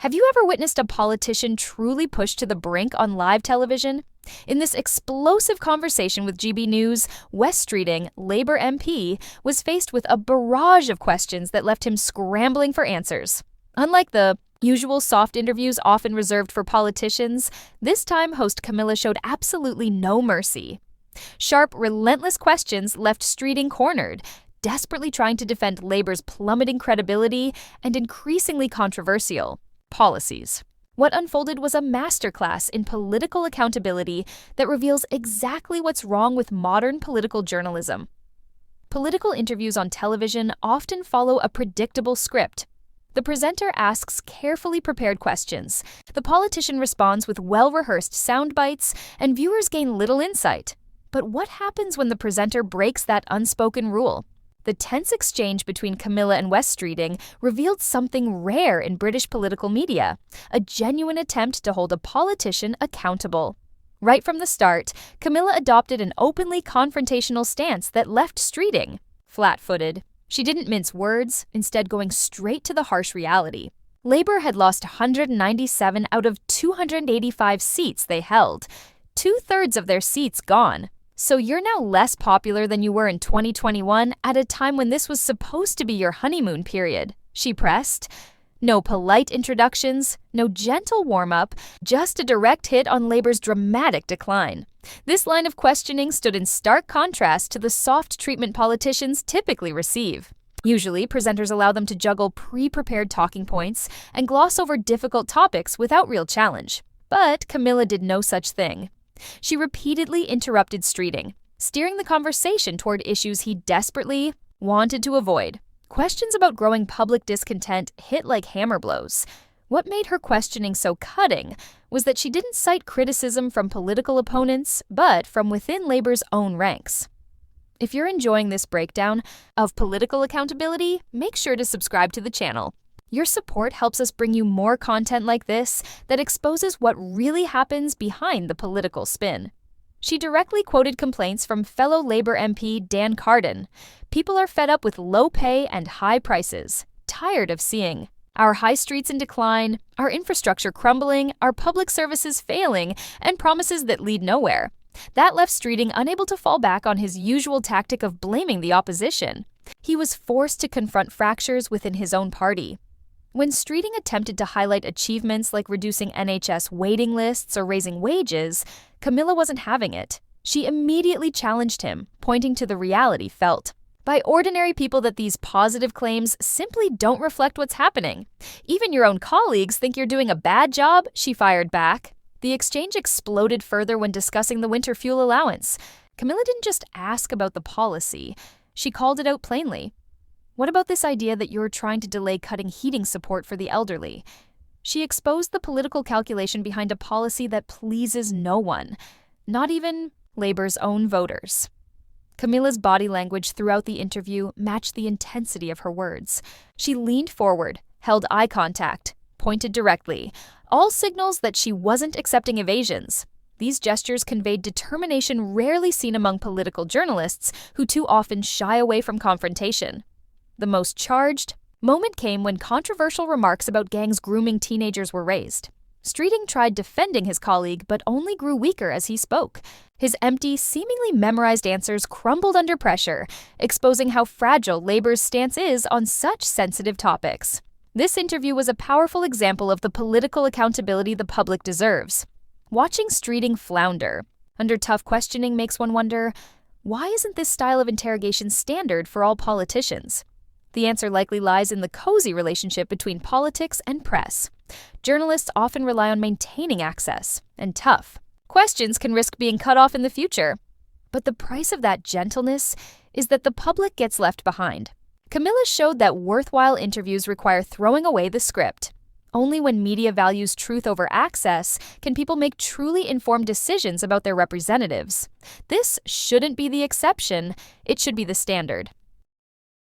Have you ever witnessed a politician truly pushed to the brink on live television? In this explosive conversation with GB News, Wes Streeting, Labour MP, was faced with a barrage of questions that left him scrambling for answers. Unlike the usual soft interviews often reserved for politicians, this time host Camilla showed absolutely no mercy. Sharp, relentless questions left Streeting cornered, desperately trying to defend Labour's plummeting credibility and increasingly controversial policies. What unfolded was a masterclass in political accountability that reveals exactly what's wrong with modern political journalism. Political interviews on television often follow a predictable script. The presenter asks carefully prepared questions, the politician responds with well-rehearsed sound bites, and viewers gain little insight. But what happens when the presenter breaks that unspoken rule? The tense exchange between Camilla and Wes Streeting revealed something rare in British political media, a genuine attempt to hold a politician accountable. Right from the start, Camilla adopted an openly confrontational stance that left Streeting flat-footed. She didn't mince words, instead going straight to the harsh reality. Labour had lost 197 out of 285 seats they held, 2/3 of their seats gone. So you're now less popular than you were in 2021 at a time when this was supposed to be your honeymoon period, she pressed. No polite introductions, no gentle warm-up, just a direct hit on Labour's dramatic decline. This line of questioning stood in stark contrast to the soft treatment politicians typically receive. Usually, presenters allow them to juggle pre-prepared talking points and gloss over difficult topics without real challenge. But Camilla did no such thing. She repeatedly interrupted Streeting, steering the conversation toward issues he desperately wanted to avoid. Questions about growing public discontent hit like hammer blows. What made her questioning so cutting was that she didn't cite criticism from political opponents, but from within Labour's own ranks. If you're enjoying this breakdown of political accountability, make sure to subscribe to the channel. Your support helps us bring you more content like this that exposes what really happens behind the political spin. She directly quoted complaints from fellow Labour MP Dan Carden. People are fed up with low pay and high prices, tired of seeing our high streets in decline, our infrastructure crumbling, our public services failing, and promises that lead nowhere. That left Streeting unable to fall back on his usual tactic of blaming the opposition. He was forced to confront fractures within his own party. When Streeting attempted to highlight achievements like reducing NHS waiting lists or raising wages, Camilla wasn't having it. She immediately challenged him, pointing to the reality felt by ordinary people that these positive claims simply don't reflect what's happening. Even your own colleagues think you're doing a bad job, she fired back. The exchange exploded further when discussing the winter fuel allowance. Camilla didn't just ask about the policy, she called it out plainly. What about this idea that you're trying to delay cutting heating support for the elderly? She exposed the political calculation behind a policy that pleases no one, not even Labour's own voters. Camilla's body language throughout the interview matched the intensity of her words. She leaned forward, held eye contact, pointed directly, all signals that she wasn't accepting evasions. These gestures conveyed determination rarely seen among political journalists who too often shy away from confrontation. The most charged moment came when controversial remarks about gangs grooming teenagers were raised. Streeting tried defending his colleague, but only grew weaker as he spoke. His empty, seemingly memorized answers crumbled under pressure, exposing how fragile Labour's stance is on such sensitive topics. This interview was a powerful example of the political accountability the public deserves. Watching Streeting flounder under tough questioning makes one wonder, why isn't this style of interrogation standard for all politicians? The answer likely lies in the cozy relationship between politics and press. Journalists often rely on maintaining access, and tough questions can risk being cut off in the future. But the price of that gentleness is that the public gets left behind. Camilla showed that worthwhile interviews require throwing away the script. Only when media values truth over access can people make truly informed decisions about their representatives. This shouldn't be the exception, it should be the standard.